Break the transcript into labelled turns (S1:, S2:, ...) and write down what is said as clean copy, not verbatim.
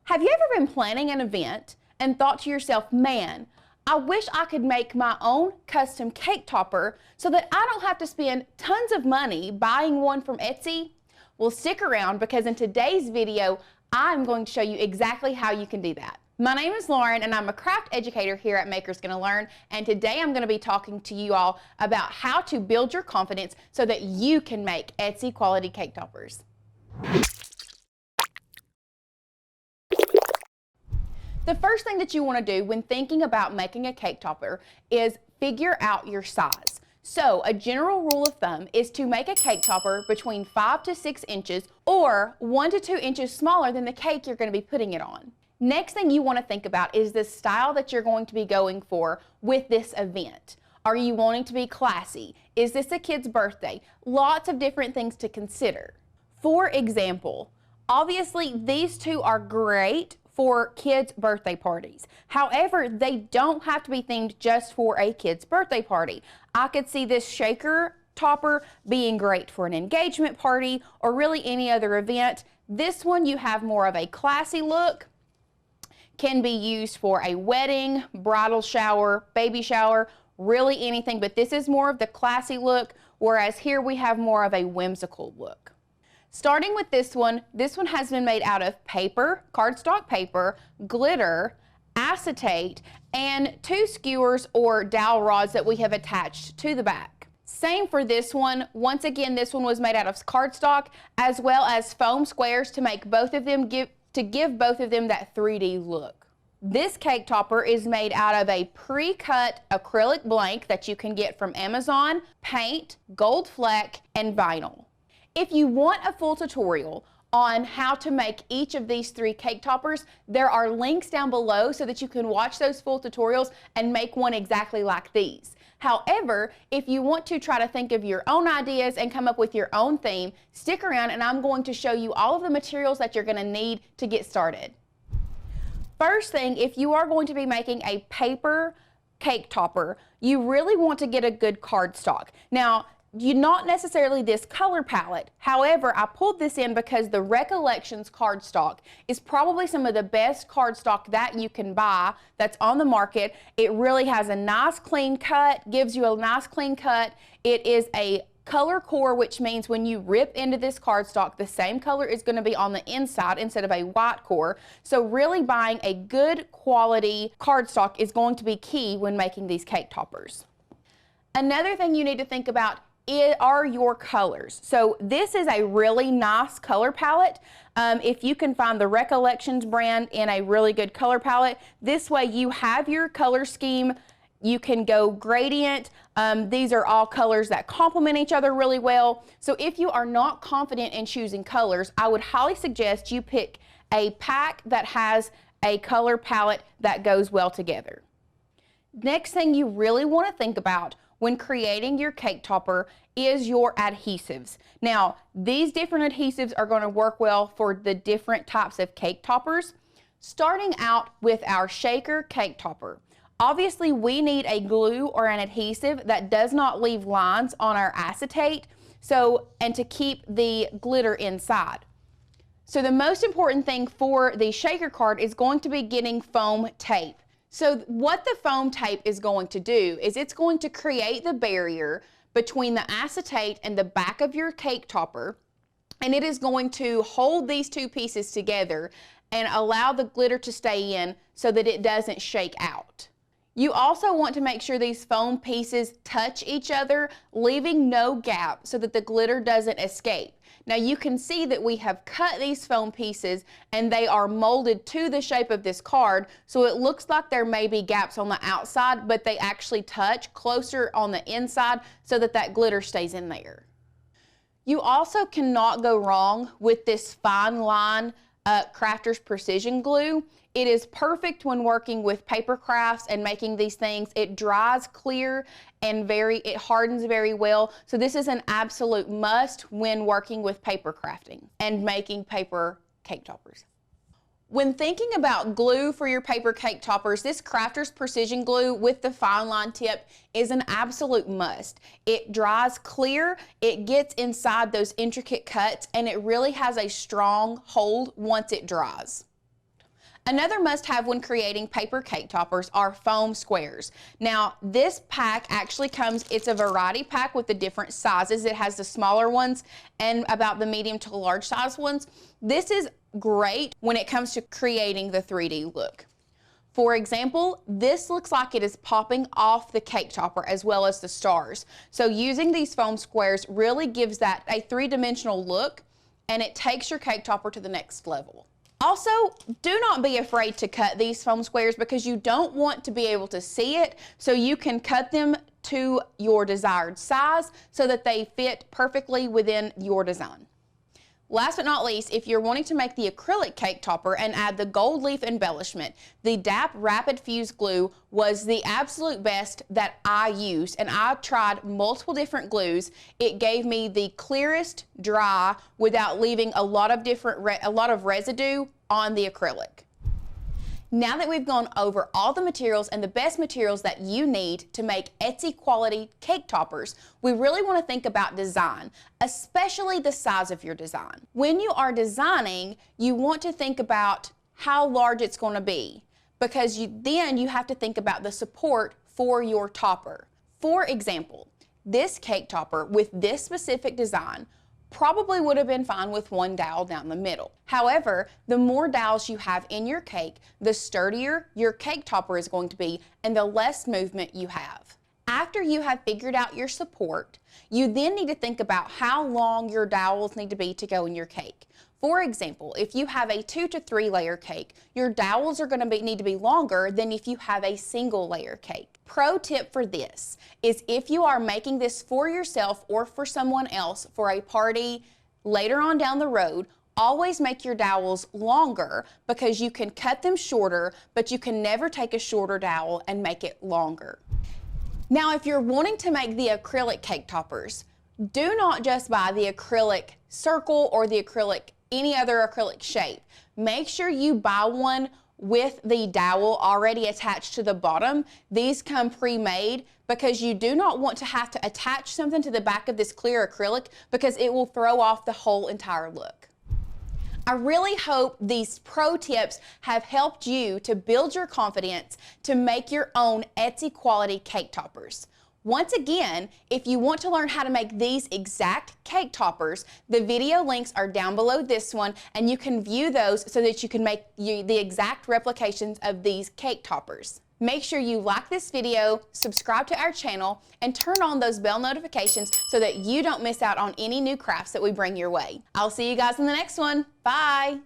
S1: Have you ever been planning an event and thought to yourself, man, I wish I could make my own custom cake topper so that I don't have to spend tons of money buying one from Etsy? Well, stick around because in today's video, I'm going to show you exactly how you can do that. My name is Lauren and I'm a craft educator here at Makers Gonna Learn, and today I'm going to be talking to you all about how to build your confidence so that you can make Etsy quality cake toppers. The first thing that you want to do when thinking about making a cake topper is figure out your size. So a general rule of thumb is to make a cake topper between 5 to 6 inches or 1 to 2 inches smaller than the cake you're going to be putting it on. Next thing you want to think about is the style that you're going to be going for with this event. Are you wanting to be classy? Is this a kid's birthday? Lots of different things to consider. For example, obviously these two are great for kids' birthday parties. However, they don't have to be themed just for a kid's birthday party. I could see this shaker topper being great for an engagement party or really any other event. This one, you have more of a classy look, can be used for a wedding, bridal shower, baby shower, really anything, but this is more of the classy look, whereas here we have more of a whimsical look. Starting with this one has been made out of paper, cardstock paper, glitter, acetate, and 2 skewers or dowel rods that we have attached to the back. Same for this one. Once again, this one was made out of cardstock as well as foam squares to make both of them give both of them that 3D look. This cake topper is made out of a pre-cut acrylic blank that you can get from Amazon, paint, gold fleck, and vinyl. If you want a full tutorial on how to make each of these 3 cake toppers, there are links down below so that you can watch those full tutorials and make one exactly like these. However, if you want to try to think of your own ideas and come up with your own theme, stick around and I'm going to show you all of the materials that you're going to need to get started. First thing, if you are going to be making a paper cake topper, you really want to get a good cardstock. Now, not necessarily this color palette. However, I pulled this in because the Recollections cardstock is probably some of the best cardstock that you can buy that's on the market. It really has a nice clean cut, gives you a nice clean cut. It is a color core, which means when you rip into this cardstock, the same color is going to be on the inside instead of a white core. So really buying a good quality cardstock is going to be key when making these cake toppers. Another thing you need to think about are your colors. So this is a really nice color palette. If you can find the Recollections brand in a really good color palette, this way you have your color scheme. You can go gradient. These are all colors that complement each other really well. So if you are not confident in choosing colors, I would highly suggest you pick a pack that has a color palette that goes well together. Next thing you really want to think about when creating your cake topper is your adhesives. Now, these different adhesives are going to work well for the different types of cake toppers. Starting out with our shaker cake topper. Obviously, we need a glue or an adhesive that does not leave lines on our acetate, and to keep the glitter inside. So the most important thing for the shaker card is going to be getting foam tape. So what the foam tape is going to do is it's going to create the barrier between the acetate and the back of your cake topper, and it is going to hold these 2 pieces together and allow the glitter to stay in so that it doesn't shake out. You also want to make sure these foam pieces touch each other, leaving no gap so that the glitter doesn't escape. Now you can see that we have cut these foam pieces and they are molded to the shape of this card, so it looks like there may be gaps on the outside, but they actually touch closer on the inside so that that glitter stays in there. You also cannot go wrong with this fine line Crafter's Precision Glue. It is perfect when working with paper crafts and making these things. It dries clear and it hardens very well. So this is an absolute must when working with paper crafting and making paper cake toppers. When thinking about glue for your paper cake toppers, this Crafter's Precision Glue with the fine line tip is an absolute must. It dries clear, it gets inside those intricate cuts, and it really has a strong hold once it dries. Another must-have when creating paper cake toppers are foam squares. Now, this pack actually comes, it's a variety pack with the different sizes. It has the smaller ones and about the medium to large size ones. This is great when it comes to creating the 3D look. For example, this looks like it is popping off the cake topper as well as the stars. So using these foam squares really gives that a three-dimensional look, and it takes your cake topper to the next level. Also, do not be afraid to cut these foam squares because you don't want to be able to see it, so you can cut them to your desired size so that they fit perfectly within your design. Last but not least, if you're wanting to make the acrylic cake topper and add the gold leaf embellishment, the DAP Rapid Fuse Glue was the absolute best that I used, and I tried multiple different glues. It gave me the clearest dry without leaving a lot of residue on the acrylic. Now that we've gone over all the materials and the best materials that you need to make Etsy quality cake toppers, we really want to think about design, especially the size of your design. When you are designing, you want to think about how large it's going to be, because then you have to think about the support for your topper. For example, this cake topper with this specific design probably would have been fine with one dowel down the middle. However, the more dowels you have in your cake, the sturdier your cake topper is going to be and the less movement you have. After you have figured out your support, you then need to think about how long your dowels need to be to go in your cake. For example, if you have a 2 to 3 layer cake, your dowels are going to need to be longer than if you have a single layer cake. Pro tip for this is if you are making this for yourself or for someone else for a party later on down the road, always make your dowels longer because you can cut them shorter, but you can never take a shorter dowel and make it longer. Now, if you're wanting to make the acrylic cake toppers, do not just buy the acrylic circle or the acrylic any other acrylic shape. Make sure you buy one with the dowel already attached to the bottom. These come pre-made because you do not want to have to attach something to the back of this clear acrylic because it will throw off the whole entire look. I really hope these pro tips have helped you to build your confidence to make your own Etsy quality cake toppers. Once again, if you want to learn how to make these exact cake toppers, the video links are down below this one, and you can view those so that you can make the exact replications of these cake toppers. Make sure you like this video, subscribe to our channel, and turn on those bell notifications so that you don't miss out on any new crafts that we bring your way. I'll see you guys in the next one. Bye!